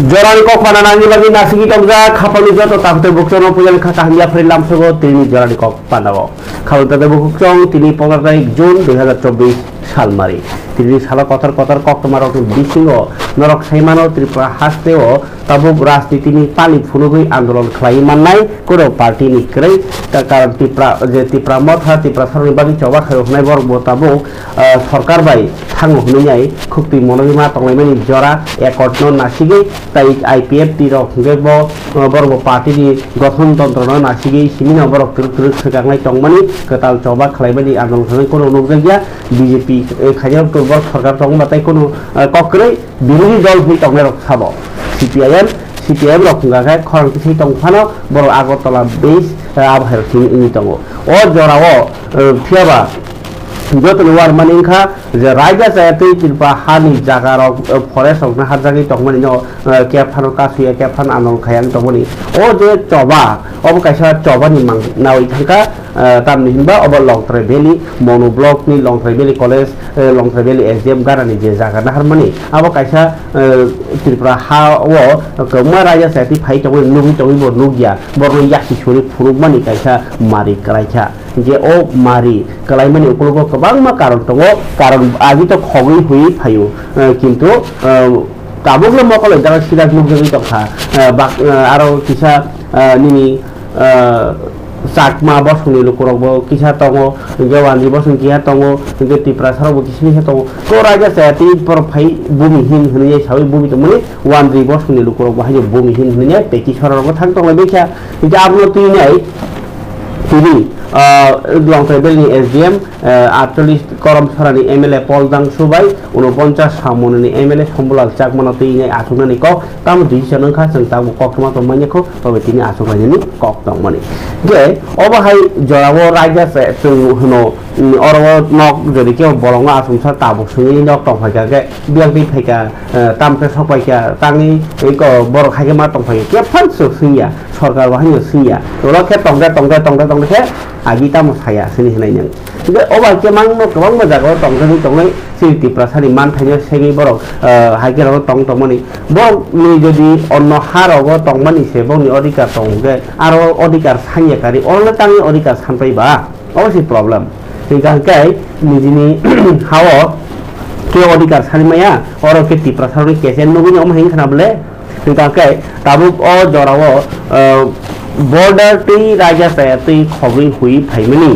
Jorani kok mana nanti lagi nasi kita juga kapal itu atau tak terbukti punya kata hanya film sego tini jorani kok panawo. Kalau tak terbukti tini 15 Jun 2024 সাল মারি তিনি সালা কথার cock তোমার বিশিং নরক সাইমানো ত্রিপুরা হাসতেও তাবুক রাজনীতি নি পালি ফুনুগৈ আন্দোলন খাই মাননাই কোনো পার্টি নি ক্রৈ কারণ ত্রিপুরা মথা ত্রিপুরা সরকারি বাগি চবা খাই হনাই বর্গ তাবুক সরকার বাই থাঙ্গ হনাই খুবই মনোরিমা তংলাইমানি জরা একর্ড নাসিগৈ তাই আইপিএফ টি রকগে বর্গ পার্টি নি গঠনতন্ত্র নাসিগৈ সিমিনা বরক তুরুক সগাংলাই তংমানি কতাল চবা খাইবানি আন্দোলন খাই কোনো অনুগ্রহ গিয়া বিজেপি খাইজাব তোর সরকার তংবাতাই কোনো কক্রৈ বিরোধী দল হই তংলাই রক্ষাব সিপিআইএম রক্ষাগায় খরং কিছু তংফানো বড় আগরতলা বেস আবহাওয়ার ইনি দङ ও জরাও ফিয়াবা যতন ওয়ার মানিংখা যে রাইজা জায়গাতে ত্রিপুরা হানি জাগার ফরেস্ট অফ হাজাগি তংমানি ক্যাফানো কাসুয়া ক্যাফান আন্দোলন খায়াং তংমানি ও যে চবা অবকাশা চবানি মাং নাওই থাকা তামনি হিনবা অব লংথ্রাই ভ্যালি মনো ব্লক নি লংথ্রাই ভ্যালি কলেজ লংথ্রাই ভ্যালি এসডিএম গারানি যে জায়গা নাহারমানি অবকাশা ত্রিপুরা হা ও কমা রাইজা জায়গাতে ফাই তংমানি নুগি তংবি বর নুগিয়া বরন ইয়াকি ছুরি ফুরুকমানি কাইসা মারি কালাইছা যে ও মারি কালাইমানি উপলব্ধ गोबां कारण दङ कारण आजि तो खगै हुई फायो किन्तु काबुगले मकले दारा सिराज मुगजि तखा आरो किसा निनि साकमा बसुनि लुकुरबो किसा दङ गेवानजि बसुन किया दङ त्रिपुरा सारावबो किसनि दङ तो राजा जाति पर फाइ भूमिहीन होननाय साबै भूमि दङनि वानजि बसुनि लुकुरबो हाय भूमिहीन होननाय पेकि सररबो थां दङ बेखा जे आपनो तिनै তিনি লংथ्राइ भ्याली एसडीएम 48 करम सरानि एमएलए पलदां सुबाय 49 सामननि एमएलए सम्बलाल चाकमाना तैनाय आसुनानि कक ताम डिसिसन ओंखा जों ताबो ककमा तो मानेखौ तबे तिनि आसुनानि कक दंमोन जे अबहाय जरावो राजा जों होनो अरव नक जदि के बलंगा आसुमसा ताबो सुनि नक तंफायगा बियांबि फायगा तामते सपायगा तांनि एक बर खायमा तंफाय के फानसो सुनिया सरकार बाहाय सुनिया तलखे तंगा के आगि ताम साया सुनि होनाय नों बे अबा के मांग गोबां मोजाङाव तंगै सिटी प्रसारि मान थाइनो सेगै बर हाइगेराव तंगमनि बनि जदि अन्न हाराव तंगमनि सेबनि अधिकार तंगे आरो अधिकार सान्याकारि अरले तांनि अधिकार सानफैबा अबसि प्रब्लेम सिगांकाय निजिनि हाव के अधिकार सानमाया अर के ति प्रसारि केसेन नगुनि अमहिं खानाबले सिगांकाय ताबु अ जराव बॉर्डर टी राजा सायाति खगै हुई फाइमनि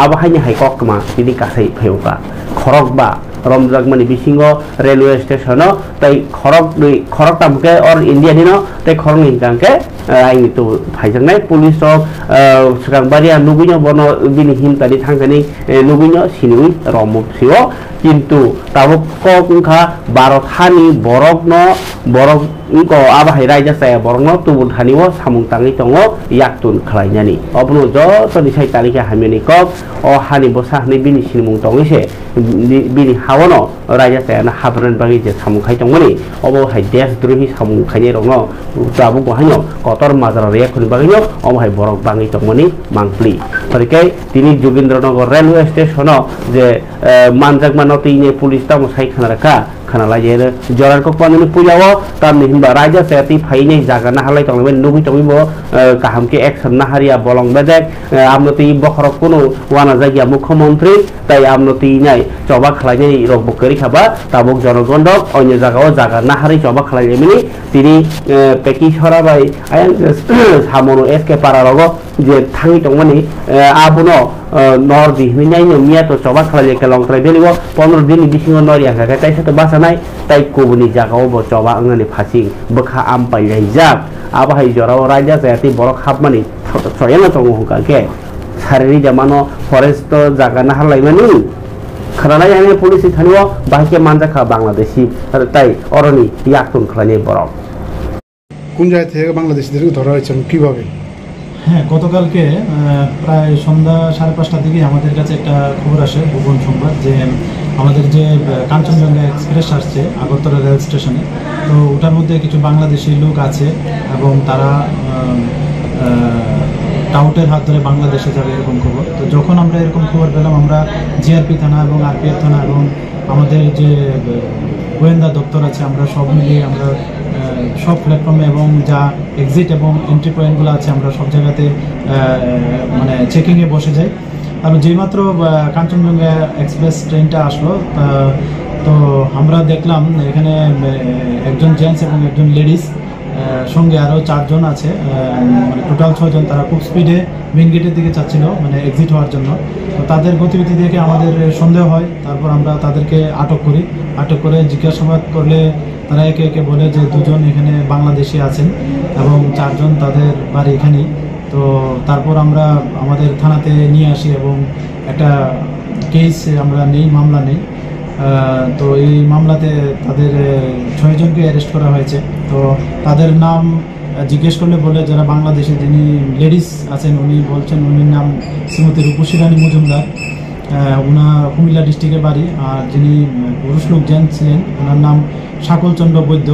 आबहायनि हाइककमा बिदि कासै फैउका खरकबा रमजागमनि बिसिङो रेलवे स्टेशन तै खरक तामके और इंडिया दिनो तै खरं हिंकांके आइनि तो फाइजंनाय पुलिस सुगांबारिया नुगुइनो बनो बिनि हिमतानि थांगानि नुगुइनो सिनिउइ रमुसिओ किन्तु ताबो कखा 12 थानि बरक इको आबाहाय रायजा साया बरनो तुबुन थानिओ सामुं ताङै दङ याक्तुन खलायनानि अबनो जतनि 6 तारिखे हामिनि कक अ हानि बसा हानि बिनि सिनिमुं दङैसे बिनि हावनो रायजा सायाना हाब्रन बागै जे सामुं खाय दङनि अबो हाय देश द्रोही सामुं खायनि रङो ताबो गहायनो कतर माजार रेखुन बागैनो अबहाय बरक बाङै दङनि मांप्लि फरिके तिनि जोगेन्द्रनगर रेलवे स्टेशन जे मानजागमानो तिनि पुलिस तामो साइ खानाराखा खानालाय जरार को पानी पुजावो तामनि हिनबा राजा सेति फाइनै जागाना हालाय तंगबे नुगि तंगिबो काहाम के एक्शन नाहारिया बलं बेजे आमनति बखर कुनु वाना जागिया मुख्यमंत्री ताई आमनति नाय चबा खलायनै रगबो करि खाबा ताबक जनगणक अन्य जागाव जागा नाहारि चबा खलायनै तिनि पेकि सराबाय आयन सामनो एसके पारा रगो जे थाङै तंगमनि आबुनो नर दिहैनायनो मिया तो चबा खलाय के लंथ्राइ भ्यालिबो 15 दिन बिसिङो नरिया गागा ताइसा तो बासानाय ताइ कोबुनि जागाव बो चबा आंनि फासिं बखा आम पाइजाक आबाहाय जराव राजा जायाति बरक हाबमानि सयना तंग हुका के सारिरि जमानो फरेस्ट जागा नाहालायमानि खरानाय आने पुलिस थानिओ बाहायके मानजाखा बांलादेशी ताइ अरनि याक्तुन खलायनाय बरक কোন জায়গা থেকে বাংলাদেশিদেরকে ধরা হয়েছে কিভাবে? হ্যাঁ, গতকালকে প্রায় সন্ধ্যা 5:30টার দিকে আমাদের কাছে একটা খবর আসে গোপন সংবাদ যে আমাদের যে কাঞ্চনজঙ্ঘা এক্সপ্রেস আসছে আগরতলা রেল স্টেশনে, তো ওটার মধ্যে কিছু বাংলাদেশি লোক আছে এবং তারা টাউটের হাত ধরে বাংলাদেশে যাবে এরকম খবর। তো যখন আমরা এরকম খবর পেলাম আমরা জিআরপি থানা এবং আরপিএফ থানা এবং আমাদের যে গোয়েন্দা দপ্তর আছে আমরা সব মিলিয়ে আমরা সব প্ল্যাটফর্মে এবং যা এক্সিট এবং এন্ট্রি পয়েন্টগুলো আছে আমরা সব জায়গাতে মানে চেকিংয়ে বসে যাই। আর যেইমাত্র কাঞ্চনজঙ্ঘা এক্সপ্রেস ট্রেনটা আসলো তো আমরা দেখলাম এখানে একজন জেন্টস এবং একজন লেডিস সঙ্গে আরও 4 জন আছে, মানে টোটাল 6 জন। তারা খুব স্পিডে মেইন গেটের দিকে যাচ্ছিল, মানে এক্সিট হওয়ার জন্য। তো তাদের গতিবিধি দেখে আমাদের সন্দেহ হয়। তারপর আমরা তাদেরকে আটক করি। আটক করে জিজ্ঞাসাবাদ করলে তারা একে একে বলে যে 2 জন এখানে বাংলাদেশি আছেন এবং 4 জন তাদের বাড়ি এখানেই। তো তারপর আমরা আমাদের থানাতে নিয়ে আসি এবং একটা কেস আমরা নেই, মামলা নেই। তো এই মামলাতে তাদের 6 জনকে অ্যারেস্ট করা হয়েছে। তো তাদের নাম জিজ্ঞেস করলে বলে যারা বাংলাদেশে, যিনি লেডিস আছেন উনি বলছেন উনির নাম শ্রীমতী রূপসী রানী মজুমদার, ওনার কুমিল্লা ডিস্ট্রিক্টের বাড়ি। আর যিনি পুরুষ লোক জেন্টস ছিলেন ওনার নাম শাকলচন্দ্র বৈদ্য,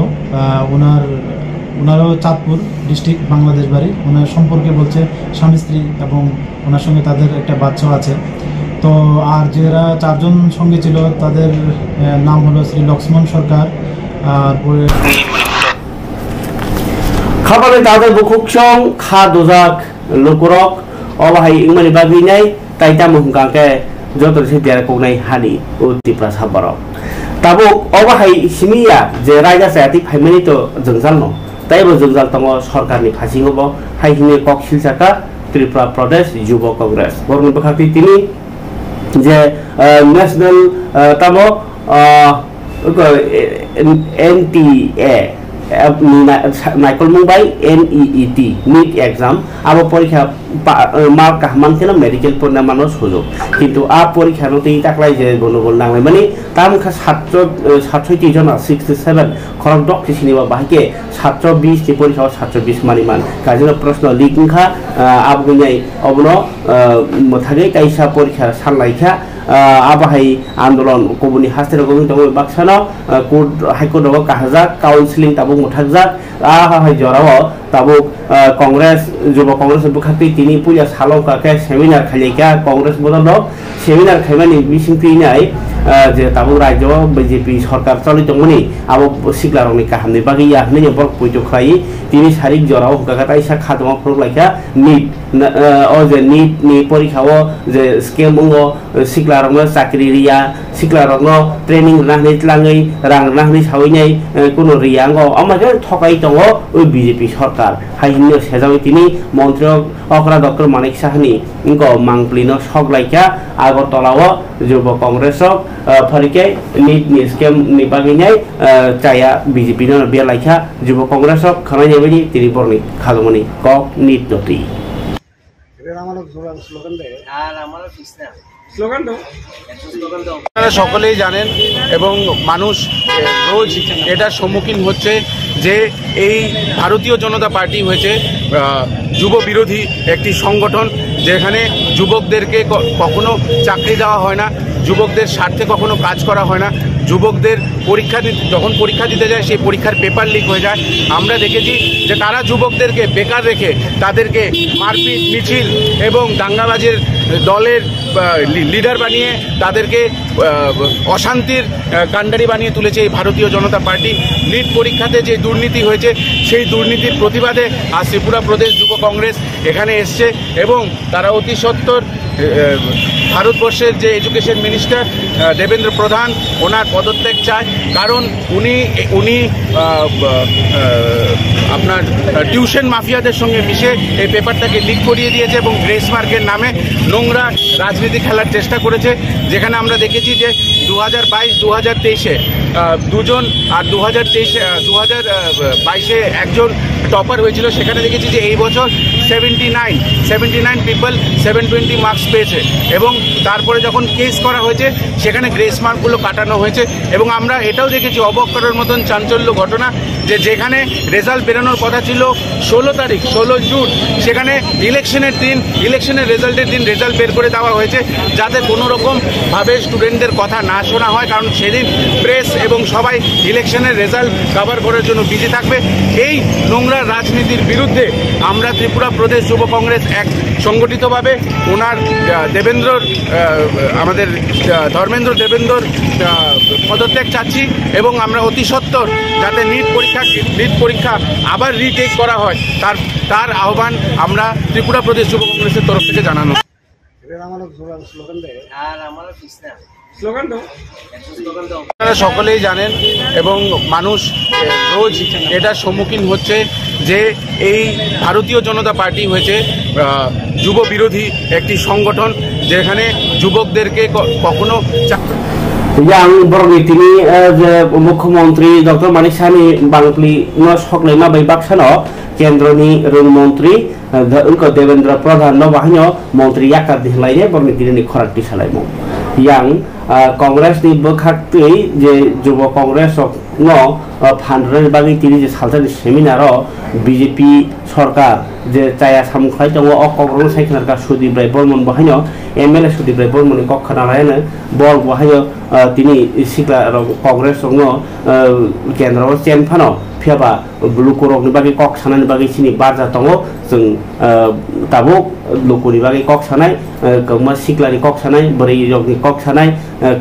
ওনারও চাঁদপুর ডিস্ট্রিক্ট, বাংলাদেশ বাড়ি। ওনার সম্পর্কে বলছে স্বামী স্ত্রী এবং ওনার সঙ্গে তাদের একটা বাচ্চাও আছে। তো আর যারা 4 জন সঙ্গে ছিল তাদের নাম হলো শ্রী লক্ষ্মণ সরকার। তারপরে খাবারে তাদের বুকুকসং খা দোজাক লোকরক অবাহাই ইংমানি বাগিনাই তাইতা মুহগাকে যত সিপিয়ার কোনাই হানি ও ত্রিপুরা সাবরক তাবুক অবাহাই সিমিয়া যে রায়গা সায়াতি ফাইমানি তো জংজাল ন তাইবো জংজাল তম সরকারনি ফাসি হবো হাইহিনে কক শিলসাকা ত্রিপুরা প্রদেশ যুব কংগ্রেস বরং বখাতি তিনি যে ন্যাশনাল তাবো NTA নাইকল মুম্বাই NEET নিট এক্সাম আবো পরীক্ষা মার্ক কাহমান খেলা মেডিকেল পড়না মানুষ সুযোগ কিন্তু আ পরীক্ষা নতেই তাকলাই যে গণগোল নাংলাই মানে তামখা ছাত্র 67 জন 67 খরক ডক সিনিবা বাহিকে ছাত্র 20 টি পরীক্ষা ছাত্র 20 মানিমান কাজের প্রশ্ন লিখা আবগুনাই অবন মথাগে কাইসা পরীক্ষা সানলাইখা আবাহাই আন্দোলন কবুনি হাস্তের কবি তবে বাক্সানো কোর্ট হাইকোর্ট কাহাজাক কাউন্সিলিং তাবুক মুঠাকজাক আহাই জরাও তাবুক কংগ্রেস যুব কংগ্রেস বুখাতি তিনি পুজা সালকাকে সেমিনার খাইকা কংগ্রেস বদল সেমিনার খাইমানি বিসিংপিনাই যে তাবুক রাজ্য বিজেপি সরকার চলিত মনি আবো সিগলারনি কাহামনি বাগিয়া হনে বক পয়তো খাই তিনি শারীরিক জরাও হুকাকা ইসা খাদমা ফরলাইকা নিট ও যে নিট নি পরীক্ষাও যে স্কেম সিগলারং চাকরি রিয়া সিগলারং ট্রেনিং নাহনি ত্লাङै রাং নাহনি সাউইনাই কোনো রিয়াঙ্গ আমাকে ঠকাই দङ ওই বিজেপি সরকার হাইহিন্য সেজাও তিনি মন্ত্রী অকরা ডক্টর মানিক সাহানি ইনক মাংপ্লিনো সগলাইকা আগরতলাও যুব কংগ্রেস ফরিকে নিট নি স্কেম নি বাগিনাই চায়া বিজেপি ন বিয়ালাইকা যুব কংগ্রেস খানাই নেবেনি তিনি বরনি খাদমনি কক নিট নতি আপনারা সকলেই জানেন এবং মানুষ রোজ এটার সম্মুখীন হচ্ছে যে এই ভারতীয় জনতা পার্টি হয়েছে যুব বিরোধী একটি সংগঠন, যেখানে যুবকদেরকে কখনো চাকরি দেওয়া হয় না, যুবকদের স্বার্থে কখনো কাজ করা হয় না, যুবকদের যখন পরীক্ষা দিতে যায় সেই পরীক্ষার পেপার লিক হয়ে যায়। আমরা দেখেছি যে তারা যুবকদেরকে বেকার রেখে তাদেরকে মারপিট মিছিল এবং দাঙ্গাবাজের দলের লিডার বানিয়ে তাদেরকে অশান্তির কাণ্ডারি বানিয়ে তুলেছে এই ভারতীয় জনতা পার্টি। নিট পরীক্ষাতে যে দুর্নীতি হয়েছে সেই দুর্নীতির প্রতিবাদে আজ ত্রিপুরা প্রদেশ যুব কংগ্রেস এখানে এসছে এবং তারা অতি সত্বর ভারতবর্ষের যে এডুকেশন মিনিস্টার দেবেন্দ্র প্রধান ওনার পদত্যাগ চায়, কারণ উনি আপনার টিউশন মাফিয়াদের সঙ্গে মিশে এই পেপারটাকে লিক করিয়ে দিয়েছে এবং গ্রেস মার্কের নামে নোংরা রাজনীতি খেলার চেষ্টা করেছে। যেখানে আমরা দেখেছি যে 2022-2023-এ 2 জন আর 2022-এ একজন টপার হয়েছিল। সেখানে দেখেছি যে এই বছর 79 পিপল 720 মার্কস পেয়েছে এবং তারপরে যখন কেস করা হয়েছে সেখানে গ্রেস মার্কগুলো কাটানো হয়েছে। এবং আমরা এটাও দেখেছি অবাক করার মতন চাঞ্চল্য ঘটনা যে যেখানে রেজাল্ট বেরোনোর কথা ছিল 16 জুন, সেখানে ইলেকশনের রেজাল্টের দিন রেজাল্ট বের করে দেওয়া হয়েছে যাতে কোনো রকমভাবে স্টুডেন্টদের কথা না শোনা হয়, কারণ সেদিন প্রেস এবং সবাই ইলেকশনের রেজাল্ট কভার করার জন্য বিজি থাকবে। এই নোংরা রাজনীতির বিরুদ্ধে আমরা ত্রিপুরা প্রদেশ যুব কংগ্রেস এক সংগঠিতভাবে ওনার দেবেন্দ্রর আমাদের ধর্মেন্দ্র দেবেন্দ্রর পদত্যাগ চাচ্ছি এবং আমরা অতি সত্বর যাতে নিট পরীক্ষা আবার রিটেক করা হয় তার আহ্বান আমরা ত্রিপুরা প্রদেশ যুব কংগ্রেসের তরফ থেকে জানানো। আপনারা সকলেই জানেন এবং মানুষ রোজ এটার সম্মুখীন হচ্ছে যে এই ভারতীয় জনতা পার্টি হয়েছে যুব বিরোধী একটি সংগঠন, যেখানে যুবকদেরকে কখনো yang borgi tini মুখ্যমন্ত্রী ডক্টর মানিক সাহানি বাংলি সকলেমা bai baksano কেন্দ্রনি রেল মন্ত্রী দেবেন্দ্র প্রধান বাহিনী মন্ত্রী ইয়াকার দিহলাইনে borgi tini খরাটি সালাইমু yang Congress ni বখাক্তই যে যুব কংগ্রেস no ফান্ডের বাকি তিনি যে সালসানি সেমিনার বিজেপি সরকার যে চায়া সামখাই দङ অকংগ্রেস সাইখানারকা সুদীপ রায় বর্মন বাহিনী এমএলএ সুদীপ রায় বর্মন কক্ষানারায়ণ বল বাহিনী তিনি সিকলা কংগ্রেস দङ কেন্দ্র চেনফানো ফিয়াবা লুকুরকनि बागै कक सानायनि बागै सिनि बारजा दङ जों दाबो लुकुनि बागै कक सानाय गंमा सिक्लानि कक सानाय बोरै रगनि कक सानाय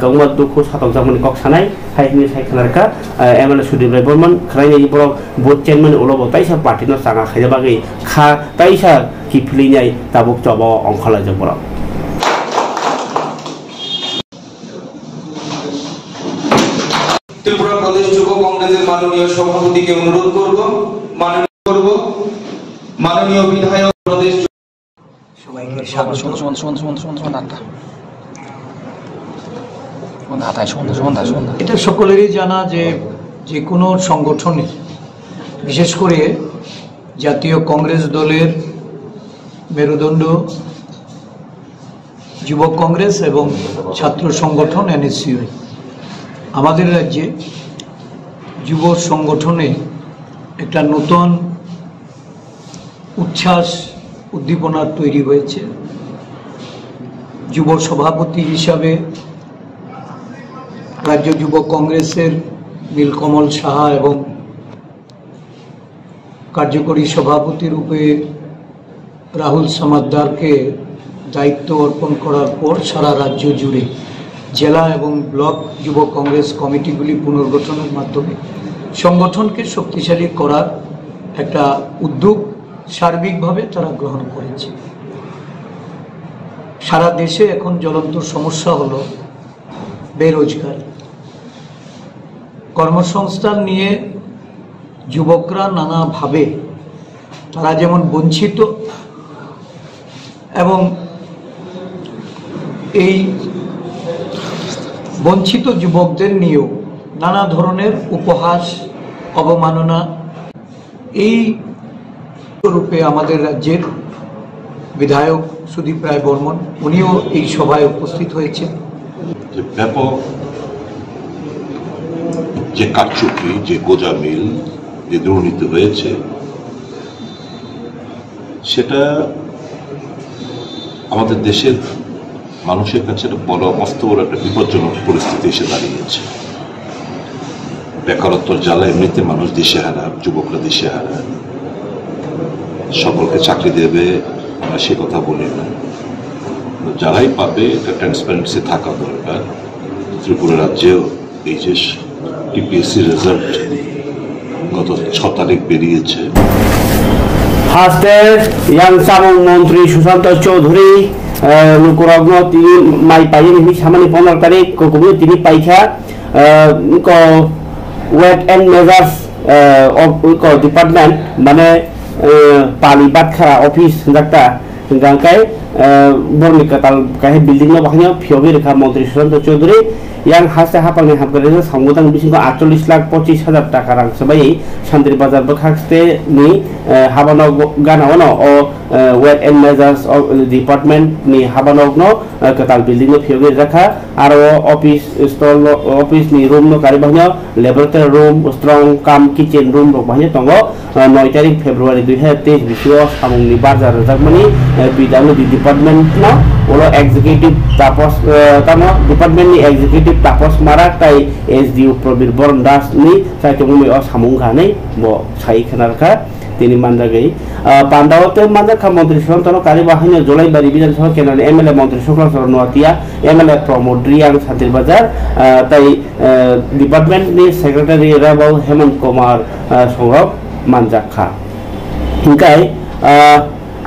गंमा दुखु सातक जामनि कक सानाय हाइनि साइखानारका एमएलए सुदीप राय बर्मन खरायनि बर बोर्ड चेयरमैन उलबो ताइसा पार्टिनो साङा खायजा बागै खा ताइसा किफलिनाय दाबो जबो अंखला जबर ত্রিপুরা প্রদেশ যুব কংগ্রেসের মাননীয় সভাপতিকে অনুরোধ করব মাননীয় বিধায়ক প্রদেশ সবাইকে এটা সকলেরই জানা যে কোনো সংগঠনে বিশেষ করে জাতীয় কংগ্রেস দলের মেরুদণ্ড যুবক কংগ্রেস এবং ছাত্র সংগঠন এনএসইউআই আমাদের রাজ্যে যুব সংগঠনে একটা নতুন উচ্ছ্বাস উদ্দীপনা তৈরি হয়েছে। যুব সভাপতি হিসাবে রাজ্য যুব কংগ্রেসের নীলকমল সাহা এবং কার্যকরী সভাপতি রূপে রাহুল সমাদ্দারকে দায়িত্ব অর্পণ করার পর সারা রাজ্য জুড়ে জেলা এবং ব্লক যুব কংগ্রেস কমিটিগুলি পুনর্গঠনের মাধ্যমে সংগঠনকে শক্তিশালী করার একটা উদ্যোগ সার্বিকভাবে তারা গ্রহণ করেছে। সারা দেশে এখন জ্বলন্ত সমস্যা হলো বেরোজগারি। কর্মসংস্থান নিয়ে যুবকরা নানাভাবে তারা যেমন বঞ্চিত এবং এই বঞ্চিত যুবকদের নিয়েও নানা ধরনের উপহাস অবমাননা এই রূপে আমাদের রাজ্যের বিধায়ক সুদীপ রায় বর্মন উনিও এই সভায় উপস্থিত হয়েছেন। ব্যাপক যে কারচুপি, যে গোজামিল, যে দুর্নীতি হয়েছে সেটা আমাদের দেশের মানুষের কাছে একটা বড় মস্ত বড় একটা বিপজ্জনক পরিস্থিতি এসে দাঁড়িয়েছে। বেকারত্বর জ্বালা এমনিতে মানুষ দিশেহারা, যুবকরা দিশেহারা। সকলকে চাকরি দেবে আমরা সে কথা বলি না, যারাই পাবে এটা ট্রান্সপারেন্সি থাকা দরকার। ত্রিপুরা রাজ্যেও এই যে টিপিএসসি রেজাল্ট গত 6 তারিখ বেরিয়েছে, হাসতে ইয়াং চামুং মন্ত্রী সুশান্ত চৌধুরী লুকুরগ্ন তিনি মাই পাইয়ে নি সামানি 15 তারিখ কোকুমি তিনি পাইখা weight and measures of department মানে পালি বাটখা অফিস ডাক্তার গাंकाय बरनि काताल काहे बिल्डिंग न बाहाय फियोगे रेखा मंत्री सुशांत चौधरी yang हासे हापांनि हाबगरे संगोदां बिसिंखौ 48,25,000 टाका रां सबाय सान्द्रि बाजार बखाखते नि हाबानो गानावनो ओ weight and measures of department नि हाबानो काताल बिल्डिंग न फियोगे रेखा आरो ऑफिस स्टॉल ऑफिस नि रूम न कारि बाहाय लेबोरेटरी रूम स्ट्रॉंग काम किचन रूम रो बाहाय तंगो 9 तारिख फेब्रुवारी 2023 बिसिआव सामुंनि बाजार रोजाबमानि PWD डिपार्टमेन्टनाव ओलो एग्जिक्यूटिव तापस तामो डिपार्टमेन्टनि एग्जिक्यूटिव तापस मारा ताई SDO प्रबीर बरन दासनि साइतमुनि अ सामुं गानै बो साइ खनारखा তিনি মানজাগৈ পান্ডাওতে মানজাখা মন্ত্রী সন্তন কারিবাহিনী জলাইবাড়ি বিধানসভা কেন্দ্রের MLA মন্ত্রী শুক্লাচর নোয়াতিয়া MLA প্রমোদ রিয়াং শান্তির বাজার তাই ডিপার্টমেন্টনি সেক্রেটারি রাবাউ হেমন্ত কুমার সৌরভ মানজাখা হিংকাই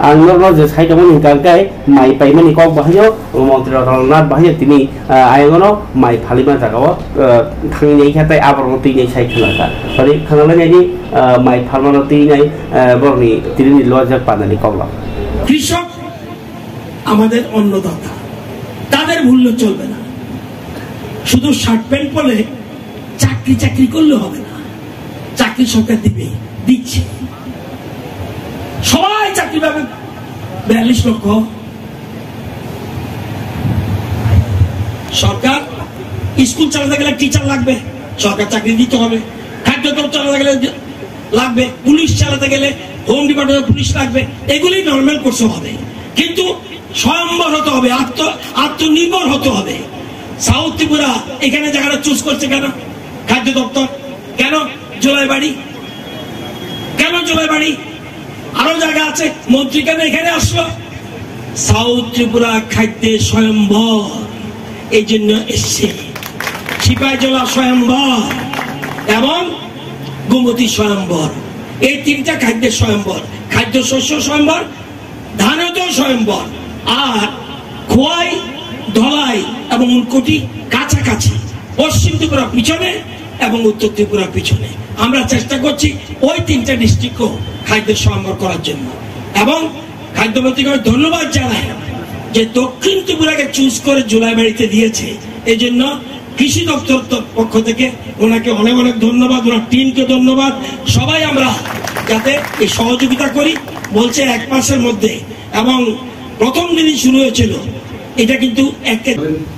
आंनो जे साइडमोन हिंकाय माइ पाइमानि कक बाहायो मन्त्री रतननाथ बाहायो तिनि आयंगनो माइ फालिमा जागाव थांनि खाताय आबरमति नै साइखलाका परि खानालानि माइ फालमानति नै बरनि तिनि लजा पानानि कगला কৃষক আমাদের অন্নদাতা তাদের মূল্য চলবে না শুধু শার্ট প্যান্ট পরে চাকরি করলে হবে না চাকরি সরকার দিবে দিচ্ছে সবাই চাকরি পাবে 42 লক্ষ সরকার স্কুল চালাতে গেলে টিচার লাগবে সরকার চাকরি দিতে হবে খাদ্য দপ্তর চালাতে গেলে লাগবে পুলিশ চালাতে গেলে হোম ডিপার্টমেন্ট পুলিশ লাগবে এগুলি নরমাল কোর্স হবে কিন্তু স্বয়ম্বর হতে হবে আত্মনির্ভর হতে হবে সাউথ ত্রিপুরা এখানে জায়গাটা চুজ করছে কেন খাদ্য দপ্তর কেন জলাইবাড়ি আরো জায়গা আছে মন্ত্রী কেন এখানে আসলো সাউথ ত্রিপুরা খাদ্যে স্বয়ম্বর এই জন্য এসছে সিপাহীজলা স্বয়ম্বর এবং গোমতী স্বয়ম্বর এই তিনটা খাদ্যের স্বয়ম্বর খাদ্য শস্য স্বয়ম্বর ধানতেও স্বয়ম্বর আর খোয়াই ধলাই এবং উনকোটি কাছাকাছি পশ্চিম ত্রিপুরা পিছনে এবং উত্তর ত্রিপুরা পিছনে আমরা চেষ্টা করছি ওই তিনটা ডিস্ট্রিক্টও খাদ্যের স্বয়ম্বর করার জন্য এবং খাদ্যমন্ত্রীকে ধন্যবাদ জানাই যে দক্ষিণ ত্রিপুরাকে চুজ করে জুলাইবাড়িতে দিয়েছে এই জন্য কৃষি দপ্তর পক্ষ থেকে ওনাকে অনেক অনেক ধন্যবাদ ওনার টিমকে ধন্যবাদ সবাই আমরা যাতে এই সহযোগিতা করি বলছে 1 মাসের মধ্যে এবং প্রথম দিনই শুরু হয়েছিল এটা কিন্তু একটা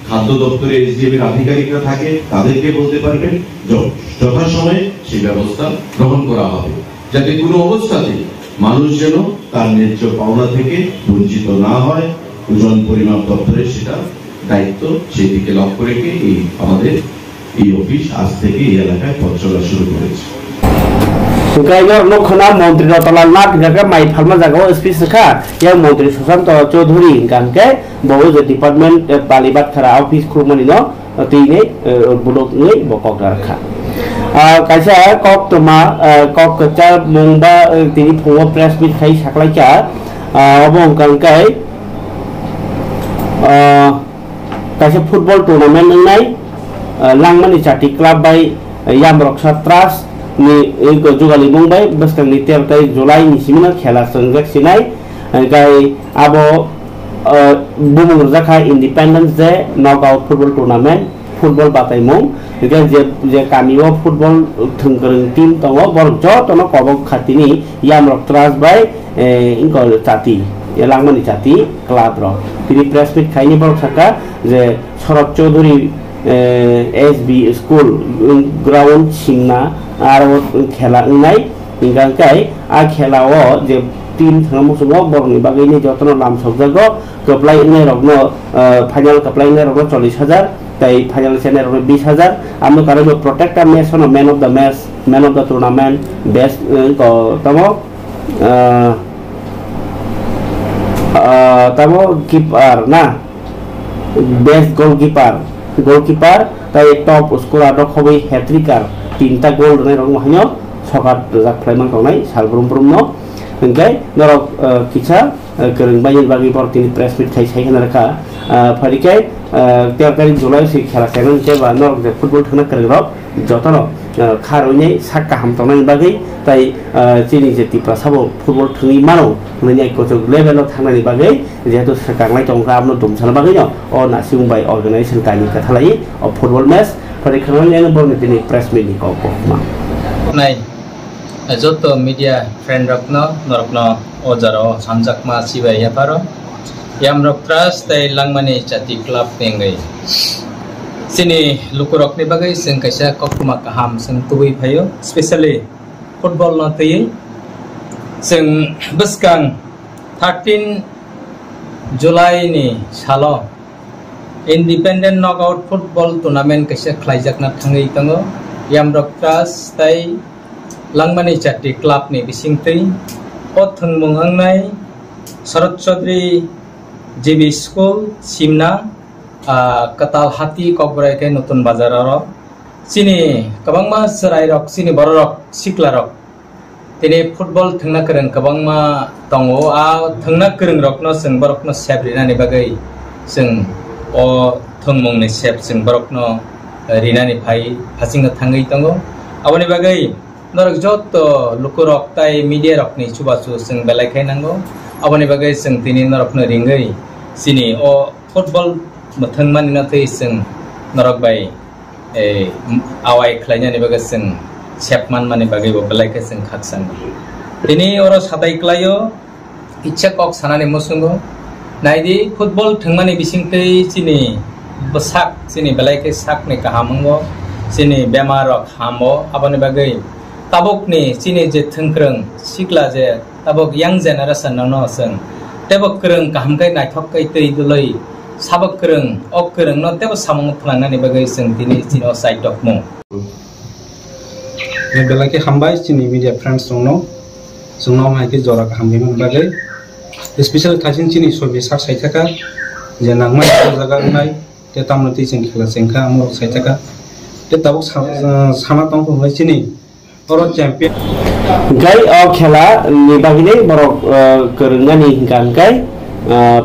খাদ্য দপ্তরে SDM এর আধিকারিকরা থাকে তাদেরকে বলতে পারবেন যথাসময়ে সেই ব্যবস্থা গ্রহণ করা হবে যাতে কোনো অবস্থাতে মানুষ যেন তার ন্যায্য পাওনা থেকে বঞ্চিত না হয় ওজন পরিমাপ দপ্তরের সেটা দায়িত্ব সেই দিকে লক্ষ্য রেখে আমাদের এই অফিস আজ থেকে এই এলাকায় পথ চলা শুরু করেছে सुकाइनो नखना मंत्री रतननाथ गाका माइ फार्मा जागाव स्पेसिखा या मंत्री सुशांत चौधरी गानके बहु जे डिपार्टमेंट पालिबात खरा ऑफिस खुरमनि न तिने बुलक नै बकक राखा काइसा कक तमा कक कचा मुंबा तिनि फुङो प्रेस मिट खाइ साखलाइका अबं गानकाय काइसा फुटबल टुर्नामेंट नंनाय लांगमानि जाति क्लाब बाय याम रक्षा trust ni ego jugali mumbai beskang ni 13 Julai ni simina khela sangjak sinai gai abo bumung zakha Independence Day knockout football tournament football batai mung gai je kamio football thungkrung team tongo borok jo tono kobok khatini yamrok trust bai ingol chati elangmani chati club ro tini press meet khaini borok saka je Sorok Chaudhary SB school ground simna आरो खेला उनाय इंगांकाय आ खेलाओ जे team थनमुसुगो बरनि बागैनि जतन नाम सबजागो कप्लाय उनाय रगनो final कप्लाय उनाय रगनो 40,000 ताई final सेने रगनो 20,000 आमनो कारो protector match नो man of the match man of the tournament best को तमो कीपर ना बेस्ट गोलकीपर ताई टॉप स्कोरर खबै हैट्रिकार 3टा गोल रनाय रंग हायो सकात जाख्लायमान थांनाय सालब्रुम ब्रुमनो ओंखाय नरक किसा गोरोंबायनि बागै बरतिनि प्रेस मिट खाइ सायखना रखा फारिकाय 13 जुलाइ से खेला सेनन जेबा नरक जे फुटबल थांना करग्रब जतन खारयनि साक्का हामथावनायनि बागै ताई चिनि जे तिप्रा साबो फुटबल थंनि मानो ननि कोच लेभेलाव थांनायनि बागै जेहेतु सरकारनाय दंगा आपनो दुमसाना बागै न अ नासिंबाय अर्गानाइजेशन कानि कथालाय अ फुटबल मैच परिखनानै बरनि दिनै प्रेस मिटनि कमा नाय जतो मीडिया फ्रेंड रखनो ओजारो सामजाकमा सिबाय हेफारो यामरक ट्रास्ट तै लांगमानि जाति क्लब पेंगै सिनि लुकुरकनि बागै जों कायसा ककुमा काहाम जों तुबै फायो स्पेशली फुटबल न तयै जों बसगां 13 जुलाइनि सालाव इंडिपेंडेंट नकआउट फुटबल टूर्नामेंट कैसे खलायजाकना थाङै दङ यामरक ट्रास्ट ताई लांमानि जाति क्लाबनि बिसिंथै अ थोंमुंहांनाय शरद चौधरी जीबी स्कूल सिमना कताल हाती ककबरायके नतुन बाजाराव सिनि गोबांमा सोराय रक सिनि बर रक सिक्ला रक दिनै फुटबल थोंना गोरों गोबांमा दङ आ थोंना गोरों रकनो जों बरकनो सेब्रिनानि बागै जों अ थोंमुंनि सेब जों बरकनो रिनानि फाय फासिंनो थाङै दङ आबनि बागै नरक जत लुकुरक ताई मीडिया रकनि सुबासु जों बेलायखायनांगौ आबनि बागै जों दिनै नरकनो रिङै सिनि अ फुटबल मोथोंमानि नाथै जों नरक बाय आवाय खलायनानि बागै जों सेपमान माने बागैबो बेलायखै जों खाकसां दिनै अर सादायक्लायो इच्छा कक सानानि मुसुंगो नायदि फुटबल थोंमानि बिसिंथै सिनि बसाक सिनि बेलायखै साकनि काहामंगो सिनि बेमार हामो आबनि बागै ताबकनि सिनि जे थोंख्रों सिक्ला जे ताबक यां जेनारेशन नावनो जों तेबक गोरों काहामखै नायथककै दै दुलै साबक गोरों अक गोरों न तेबो सामंग फलांनानि बागै जों दिनै सिनो साइटक मु बेलाके हामबाय सिनि मीडिया फ्रेंड्स दंनो जोंनाव हायके जरा हामबिमु बागै स्पेशल थासिन सिनि सबि सार साइथाका जे नांमाय जागा नाय ते तामनति जों खेला सेंखा अमर साइथाका ते ताबक साना दं होय सिनि और चैंपियन गाय अ खेला नि बागै बरक गोरोंगानि गानगाय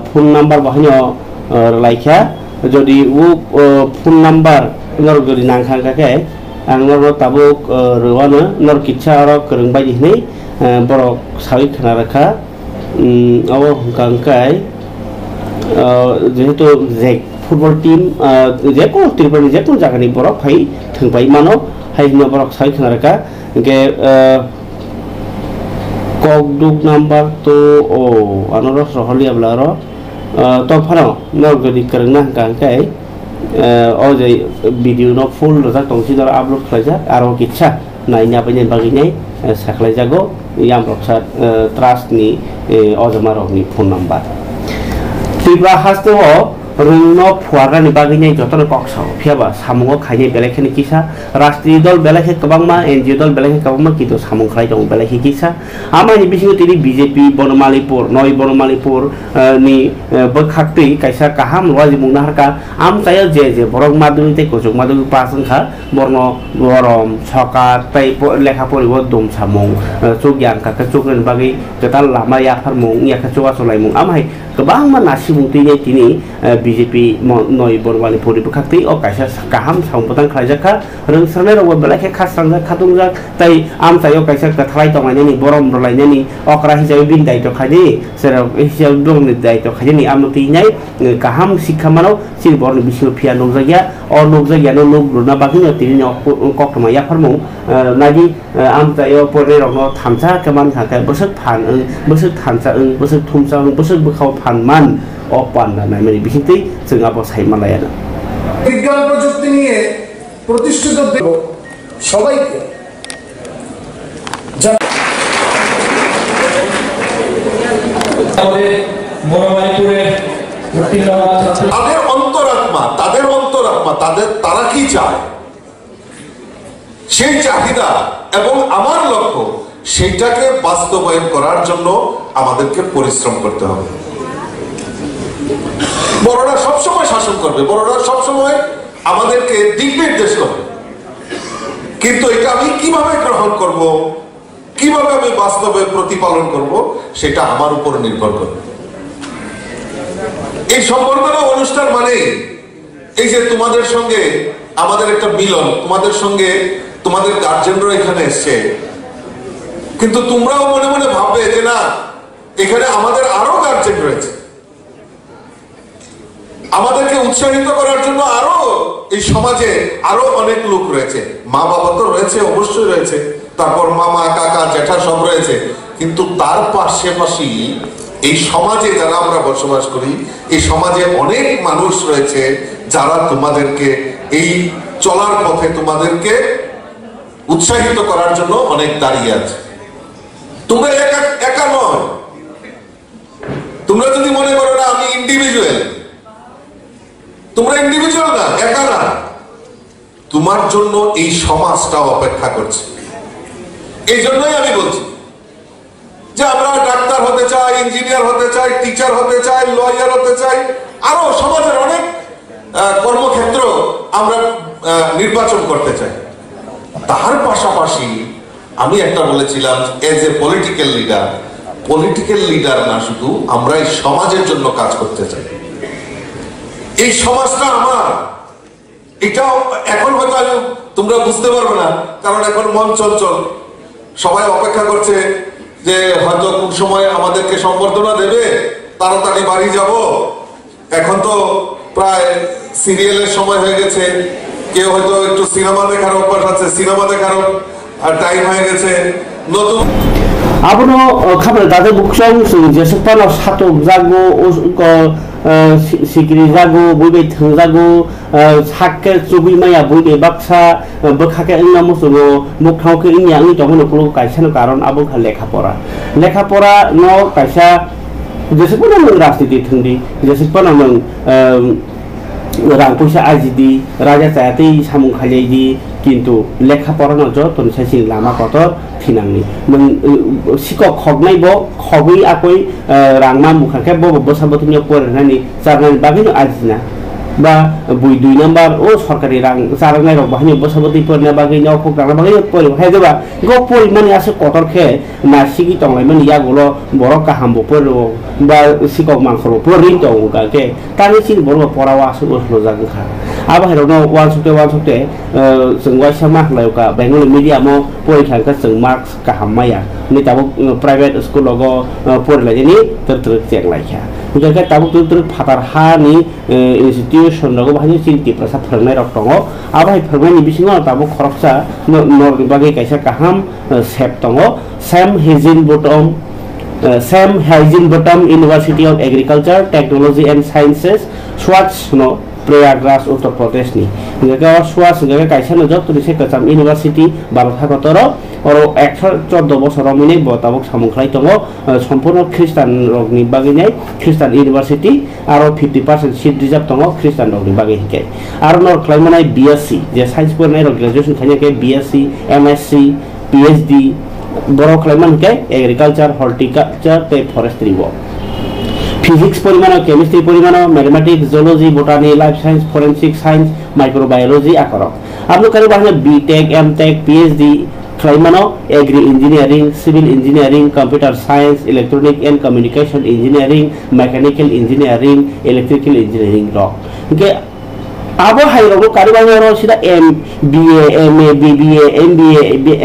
फोन नंबर बाहायनो लाइखा जदि वो फोन नंबर नर गरि नांखांखाके आंनर ताबुक रवानो नर किच्छा और गोरों बायदि नै बरक सावि खोना रखा अब गांकाय जेहेतु जे फुटबल टीम जेको त्रिपुरा जेको जागानि बरक फाय थंबाय मानो हायनो बरक सावि खोना रखा के ककदुक नंबर तो ओ आनर सहलिया ब्लारो तो फानो नर गरि गोरों ना गांकाय अजय भिडियो न फुल रजा तंसी दर आपलोड खलायजा आरो किच्छा नायना बायनि बागैनाय साखलायजागो यामरकसा ट्रास्टनि अजमारकनि फोन नंबर त्रिपुरा हास्ते रंनो फुआरानि बागैनाय जतन कक्साव फियाबा सामुंग खायने बेलायखनि किसा राष्ट्रीय दल बेलायखे गोबांमा एनजिओ दल बेलायखे गोबांमा कितो सामुंग खाय दं बेलायखे किसा आमानि बिसिङो तिनि बीजेपी बनमालीपुर नय बनमालीपुर नि बखाक्ति कायसा काहाम लवाजि मुंनाहारका आम चाय जे बरक मादुनि ते कोजक मादुनि पासंखा बरनो गरम सकार तै लेखा परिबो दम सामुंग चुग्यां काका चुगन बागै गताल लामा याफार मुं याखा चुवा सलाय मुं आमहाय गोबांमा नासि मुंतिने तिनि बीजेपी नय बनमालीपुर बखाक्ति अ कायसा काहाम साउपतां खायजाखा रोंसरनाय रव बेलायखे खास्रांजा खादुंजा तै आम चाय कायसा कथाय तंगायनानि बरम रलायनानि अकरा हिसाबै बिन दायित्व खायदि सेराव हिसाबै दंनि दायित्व खायदि आमतिनाय काहाम शिक्षा मानाव सिन बरनि बिसिङो फिया नगजागिया अ नगजागियानो नगलुना बागिनो तिनि कक्टमा याफारमु नायदि आम चाय परने रनो थामसा केमान खाका बोसोर फान बोसोर थानसा बोसोर थुमसा बोसोर बखाव फानमान अपान नायमानि बिसिंथै जों आबो सायमालायानो বিজ্ঞান প্রযুক্তি নিয়ে প্রতিষ্ঠিত সবাইকে তাদের অন্তরাত্মা তারা কি চায় সেই চাহিদা এবং আমার লক্ষ্য সেইটাকে বাস্তবায়ন করার জন্য আমাদেরকে পরিশ্রম করতে হবে বড়রা সবসময় শাসন করবে বড়রা সবসময় আমাদেরকে দিক নির্দেশ করবে কিন্তু এটা আমি কিভাবে গ্রহণ করব কিভাবে আমি বাস্তবে প্রতিপালন করব সেটা আমার উপর নির্ভর করবে এই সম্বর্ধনা অনুষ্ঠান মানে এই যে তোমাদের সঙ্গে আমাদের একটা মিলন তোমাদের সঙ্গে তোমাদের গার্জেনরা এখানে এসছে কিন্তু তোমরাও মনে মনে ভাববে যে না এখানে আমাদের আরো গার্জেন রয়েছে আমাদেরকে উৎসাহিত করার জন্য আরো এই সমাজে আরো অনেক লোক রয়েছে মা বাবা তো রয়েছে অবশ্যই রয়েছে তারপর মামা কাকা জ্যাঠা সব রয়েছে কিন্তু তার পাশাপাশি এই সমাজে যারা আমরা বসবাস করি এই সমাজে অনেক মানুষ রয়েছে যারা তোমাদেরকে এই চলার পথে তোমাদেরকে উৎসাহিত করার জন্য অনেক দাঁড়িয়ে আছে তোমরা একা তোমার জন্য এই সমাজটা অপেক্ষা করছে। এই জন্যই আমি বলছি যে আমরা ডাক্তার হতে চাই, ইঞ্জিনিয়ার হতে চাই, টিচার হতে চাই, লয়ার হতে চাই, আরো সমাজের অনেক কর্মক্ষেত্র আমরা নির্বাচন করতে চাই। তার পাশাপাশি আমি একটা বলেছিলাম, এজ এ পলিটিক্যাল লিডার না শুধু, আমরা এই সমাজের জন্য কাজ করতে চাই। এই সমাজটা আমার, এটাও এখন হয়তো তোমরা বুঝতে পারবে না, কারণ এখন মন চঞ্চল, সবাই অপেক্ষা করছে যে হয়তো কোন সময় আমাদেরকে সম্বর্ধনা দেবে, তাড়াতাড়ি বাড়ি যাব। এখন তো প্রায় সিরিয়ালের সময় হয়ে গেছে, কেউ হয়তো একটু সিনেমা দেখার অভ্যাস আছে, সিনেমা দেখার টাইম হয়ে গেছে। নতুন abono khabar dade buksong jesepano satok jago sikri jago boibe thangjago sakke chubi maya boibe baksa bokhake ingna musugo mukthauke ingya ani tomono kulu kaisano karon abo kha lekha pora no kaisa jesepano rajniti thangdi jesepano rang puisa ajidi raja chayati samung khajaidi কিন্তু লেখাপড়ানো যতন সাইসিন লামা কত থিনাংনি শিকক খগনাইব খগই আকই রাংমা মুখাকে বসাবতিনিও পড়ানি চারনানি বাগিনো আজিনা বা বুই 2 number ও সরকারি রাং চারনাই rock বাহিনী বসাবতি পড়না বাগিনো ফকরানা বাগিনো পরি হাইদেবা গো পরিমাণে আছে কতরখে না সিগি তংলাইমান ইয়াগুলো বড় কাহামবো পড়ো বা শিকক মানখলো পড়ি দংগাকে তানি সিন বড় পড়াওয়া আছে বসলো জাগখা আবাহিরনো ওয়ান सकते जों वाइसामा लायका बेंगल मिडियामो परीक्षा जों मार्क्स काहामाया नि ताबो प्राइवेट स्कुलाव पढ़लायनि तर चेक लायखा बिखाय ताबो तर फातार हानि इनस्टिट्यूशन रगो बाहाय चिन्ति प्रसाद फोरोंनाय रक दङ आबाय फोरोंनायनि बिसिङाव ताबो खरकसा नरनि बागै कायसा काहाम सेप दङ Sam Hazen-Bottom University of Agriculture, Technology and Sciences, Swats no Prayagraj Uttar Pradesh ni. Mereka Swats mereka kaisa nojok tu dise kecam University Bharatagotoro oro 114 বছর মিনে বতাবক সামুখলাই দङ সম্পূর্ণ খ্রিস্টান রগনি বাগিনে খ্রিস্টান ইউনিভার্সিটি আর 50% সিট রিজার্ভ দङ খ্রিস্টান রগনি বাগি হিকে আর নর ক্লাইমানাই বিএসসি যে সায়েন্স পড়নাই রগ গ্রাজুয়েশন খাইনাকে বিএসসি এমএসসি পিএইচডি বড় ক্লাইমান কে এগ্রিকালচার হর্টিকালচার তে ফরেস্ট্রি ও ফিজিক্স পরিমাণ কেমিস্ট্রি পরিমাণ mathematics zoology botany life science forensic science microbiology আকর আপনি কারি বাহনে বিটেক এমটেক পিএইচডি ক্লাইমানো agri engineering civil engineering computer science electronic and communication engineering mechanical engineering electrical engineering র কে abo hairo kari bangero sida MBA MA BBA MBA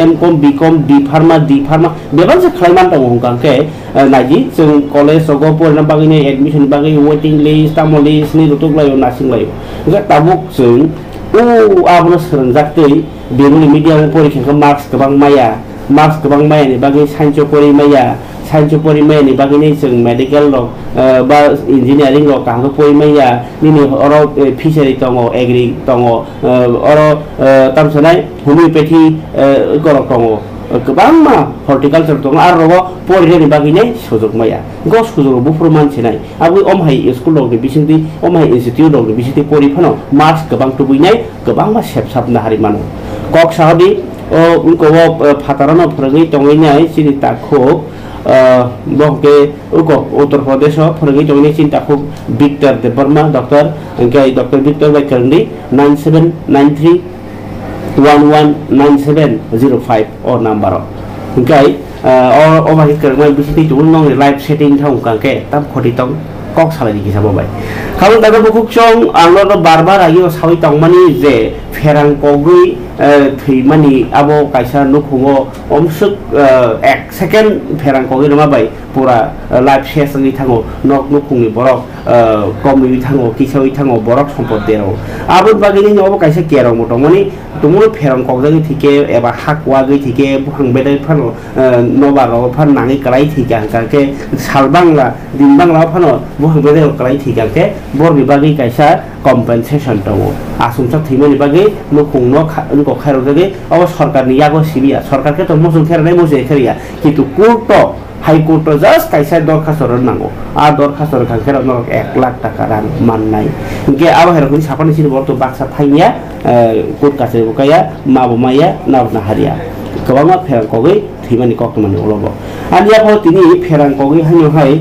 MCom BCom D Pharma beban se khlaiman ta hongkang ke naji जों college ogo porna bagini admission bagi waiting list tamo list ni rutuk layo nasing layo ga tabuk जों abno serangjaktei bengoli media porikha marks gobang maya ni bagi science pori maya science pori maya ni bagi ni जों medical lo ba engineering lo kang pori maya ni oro fishery tongo agri tongo oro tamsanai homeopathy gorok tongo गोबां मा हर्टिकालचार दं आरो परिनि बागिने सुजुग माया गो सुजुग बुफुर मानसिनाय आबो अमहाय school दं बिसिंति अमहाय institute दं बिसिंति परिफानो मार्क्स गोबां टुबुइनाय गोबां मा सेबसाबना हारि मानो कक साहबि ओ उनको फातारानो फोरोंङै दंङैनाय सिनि ताखौ बहके उको उत्तर प्रदेश फोरोंङै दंङै सिनि ताखौ विक्टर देबबर्मा डॉक्टर विक्टर बायकरंडी 9793 119705 or number okay or over here my visiting to long live setting thong kangke tam khoti tong kok salai ki sabo bai khalu daga bukuk chong anglo barbar ayo sawi tong mani je ferang kogui thimani abo kaisa nukhungo omsuk 1 second ferang kogui roma bai pura live share ni thango nok nukhungni borok komi thango kisoi thango borok sompod dero abo bagini abo kaisa kerong motongoni तुमने ferrum कगजों ठीके एबा हाकवा गई ठीके बुहां बेदे फानो नबारो फान नांगै कलाई ठीके हांकाके सालबांगला दिनबांगला फानो बुहां बेदे कलाई ठीके बर बिबागै कायसा कम्पेनसेशन दङो आसुमसा थैमनि बागै नखुंनो उनको खायरो जगे अब सरकारनि यागो सिबिया सरकारके तो मोसुं खेरनाय मोसे खेरिया किन्तु कोर्ट हाइकोर्ट जास्ट कैसा दरखास्त नांगौ आ दरखास्त खांखेर 1 लाख टाका रां माननाय इनके आबाहेरखौ साफानि सिन बरतो बाक्सा थाइनिया कोर्ट कासे बुकाया माबुमाया नाबना हारिया गोबां फेरांकगै थैमानि कक्टमानि उलबो आनिया फ तिनि फेरांकगै हानि हाय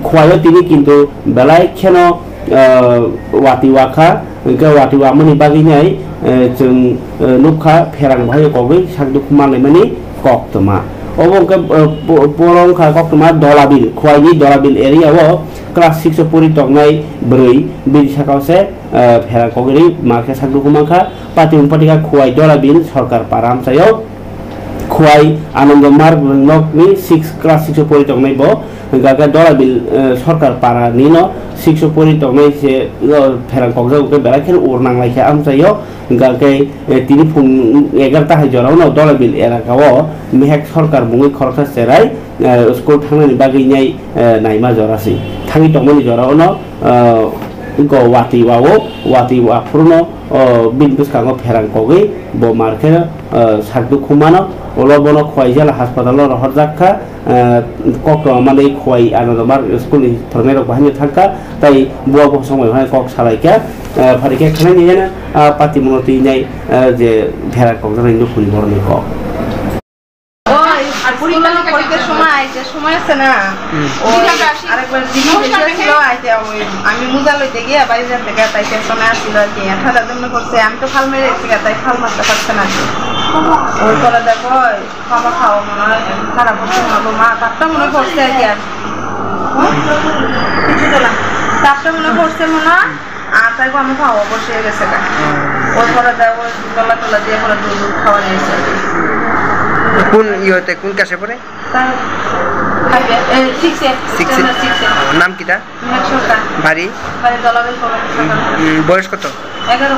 खवायो तिनि किन्तु बेलाय खेनो वाति वाखा इनके वाति वामनि बागिनाय जों नुखा फेरां भाय कगै सागदुख मानै मानि कक्टमा अबंका पोरंखा कक्टमा दलाबिल खवाइनि दलाबिल एरियाव क्लास 6 परितंनाय 4 बिल साकावसे फेरांकगै मार्के सागदुख माखा पातिका खवाइ दलाबिल सरकार पारामसायाव खवाइ आनंद मार्ग नकनि 6 क्लास 6 परितंनाय बो गागा दलाबिल सरकार पारा निनो 6 परितंनाय से फेरांकगै उके बेलाखेर उरनांलायखे आमसायाव गागे तिनि फुं 11 ता हाजराव न दलाबिल एलाकाव मेहेक सरकार बुङै खरथा सेराय स्कुल थांनायनि बागैनाय नायमा जरासै थाङि तंमनि जराव न गो वाति वाफुरनो बिनबुसकांगो फेरांकगै बो मार्के सागदु खुमानो ओलबनो खवाइजाला हासपाताल रहरजाखा कक माने खवाइ आनन्दमार स्कुलनि फोरोंनाय बाहायनो थांखा ताइ बुवा बो समय हाय कक सालायका फारिके खानाय निना पाति मनति नाय जे फेरांकग जानाय नुखुनि बरनि क পরিমাণে পরীক্ষার সময় আইছে সময় আছে না আরেকবার জিজ্ঞাসা ছিল আইছে আমি মুজা লইতে গিয়া বাইরে থেকে তাই টেনশনে আসছিল কি 8000 জন্য করছে আমি তো ফাল মেরে গেছি তাই ফাল মারতে পারছে না ওই করে দেখো খাওয়া খাওয়া মনে হয় খারাপ হচ্ছে না মা তারটা মনে করছে আর কি আর কিছু তো না তারটা মনে করছে মনে আর তাই আমি খাওয়া বসে গেছে ওই করে দেখো গলা টলা দিয়ে করে দুধ খাওয়া নিয়েছে কোন ইয়তে কোন কাছে পড়ে নাম কিটা বাড়ি বয়স কত 11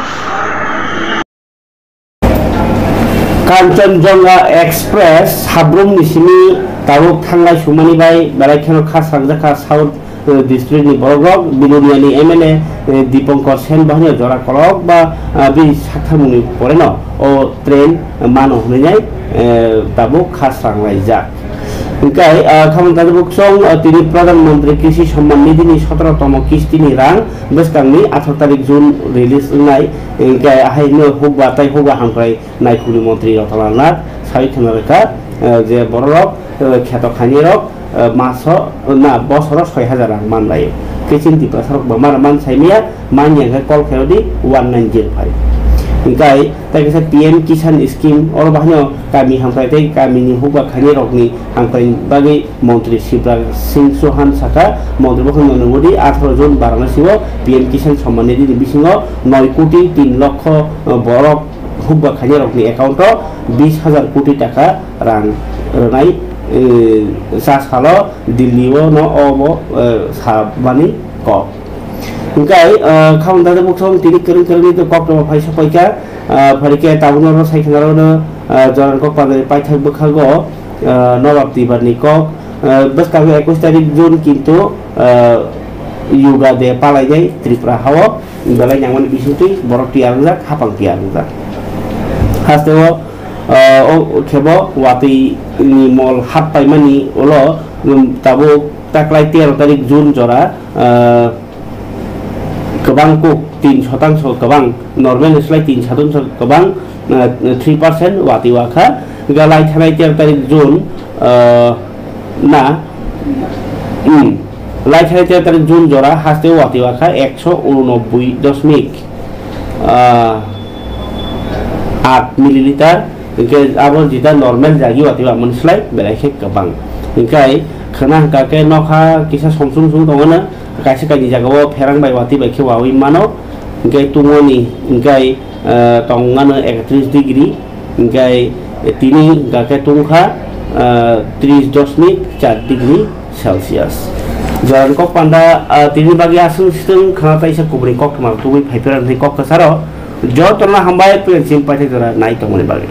कांचनजंगा एक्सप्रेस साब्रुम निसिनि तारुक थांनाय सुमानि बाय बेलाखेनो खासांजाखा साउथ डिस्ट्रिक्टनि बरगक बिलोनियानि एमएलए दीपंकर सेन बाहनि जरा कलक बा बि साथामुनि परेन ओ ट्रेन मानो हनैनाय ताबुक खासांलाय जा इनकाय खामनतानि बुकसं तिनि प्रधानमंत्री कृषि सम्मान निधिनि 17तम किस्तिनि रां बेसकांनि 18 तारिख जुन रिलिज नाय इनकाय हायनो हुबाताय हुगा हामफ्राय नायखुरि मंत्री रतनलाल साइखनारेखा जे बररक खेतखानिरक मासो ना बसर 6000 रां मानलायो किसिन दिपासरक बमार मान साइमिया मानिया कल खेरदि 1905 इनकाय ताकि पीएम किसान स्कीम और बाहनो गामी हामफ्रायते गामिनि हुबा खानि रकनि हामफ्राय बागै मंत्री शिवराज सिंह चौहान साखा मंत्री बखन ननुगुदि 18 जुन वाराणसीआव पीएम किसान सम्मान निधि बिसिङाव 9 कोटी 3 लाख बरक हुबा खानि रकनि एकाउन्टआव 20000 कोटी टाका रां होनाय सासाल दिल्लीआव न अब साबानि क इनकाय खामनतानि बुकसं तिनि करंनि तो कक्टमा फाइसा पाइका फारिके ताबुनर साइखनारनो जरनक पाले पाइथाक बखागो नवाब तिबारनि क बसकागो 21 तारिख जुन किन्तु योगा दे पालायनाय त्रिपुरा हाव बेलाय नांगमनि बिसुति बरकति आरंजा खापांति आरंजा हास्तेव ओ खेबो वाति नि मल हाप पाइमानि ओलो ताबो ताक्लाय 13 तारिख जुन जरा गोबां को 3% गोबां नर्मेल स्लाइ 3% गोबां 3% वाति वाखा गालाय थानाय 13 तारिख जुन ना लाइ थानाय 13 तारिख जुन जरा हास्ते वाति वाखा 189.8 मिलीलिटार इनके आबो जिता नर्मेल जागी वाति वा मोनस्लाइ बेलायखे गोबां इनकाय खाना काके नखा किसा समसुम सुं दङना कासे कानि जागाव फेरां बायवाति बायखे वावि मानो इनकाय तुमनि इनकाय तंगानो 31 डिग्री इनकाय तिनि गाके तुंखा 30.4 डिग्री सेल्सियस जरनक पान्दा तिनि बागि आसुं सिथों खाना ताइसा कुबरि कक्टमा तुबै फाइफेरानि कक्कासारो जतरना हामबाय प्रेसिम पाइथे जरा नाय तंगनि बागि